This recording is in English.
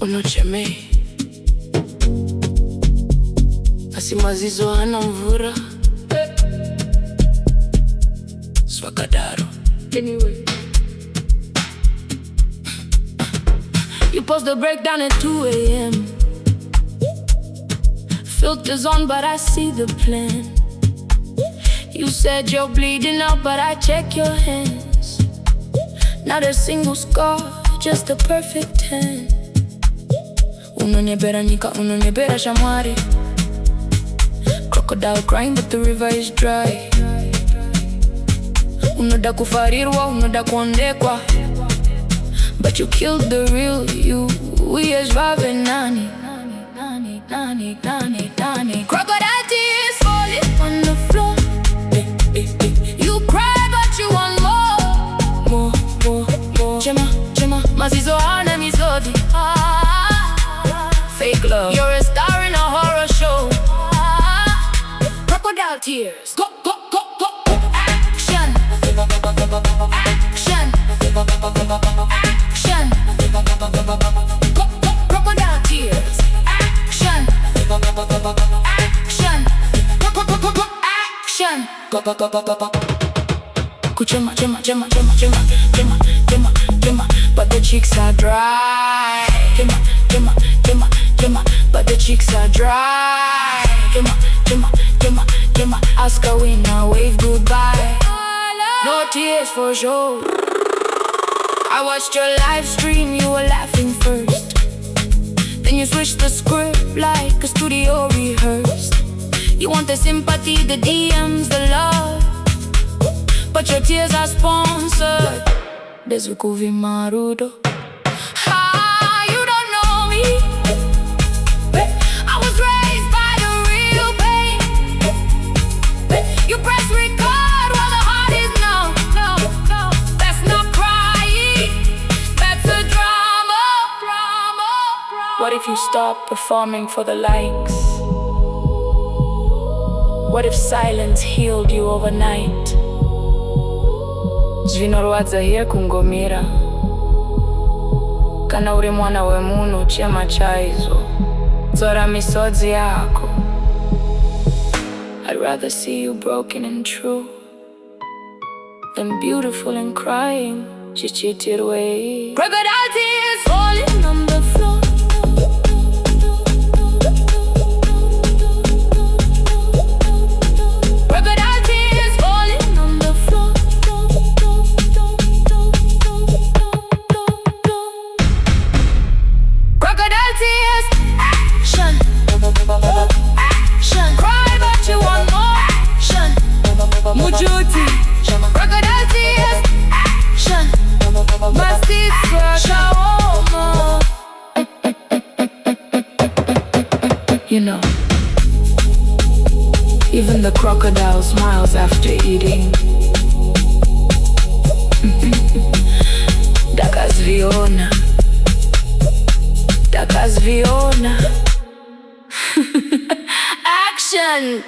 Unochemei asimazizo haana mvura swakadaro. Anyway, you post the breakdown at 2 a.m. Filters on, but I see the plan. You said you're bleeding out, but I check your hands. Not a single scar, just a perfect tan. Unonebera nika, unonebera shamwari. Crocodile crying, but the river is dry. Unoda kufarirwa, unoda kuondekwa, but you killed the real you. We as nani. Crocodile tears falling on the floor. You cry, but you want more. Chema, mazizo haana misodzi. Fake love, you're a star in a horror show. Crocodile tears, go. Action. Crocodile tears. Action. Kuchema, but the cheeks are dry. Chema, but the cheeks are dry. Chema, ask a winner, wave goodbye. No tears for sure. I watched your live stream, you were laughing first. Then you switched the script like a studio rehearsed. You want the sympathy, the DMs, the love, but your tears are sponsored. Dezukuvi marudo. You don't know me. I was raised by the real pain. You press record while the heart is numb. That's not crying, that's a drama. What if you stop performing for the likes? What if silence healed you overnight? Zvinorwadza here kungomira. Kana uri mwana wemunhu chema chaizo. Dzora misodzi yako. I'd rather see you broken and true than beautiful and crying. Chichitirwe. Crocodile tears falling on the floor. Cry, but you want more. Mujuti. Crocodile tears. Action. You know, even the crocodile smiles after eating. Dakazviona. Action.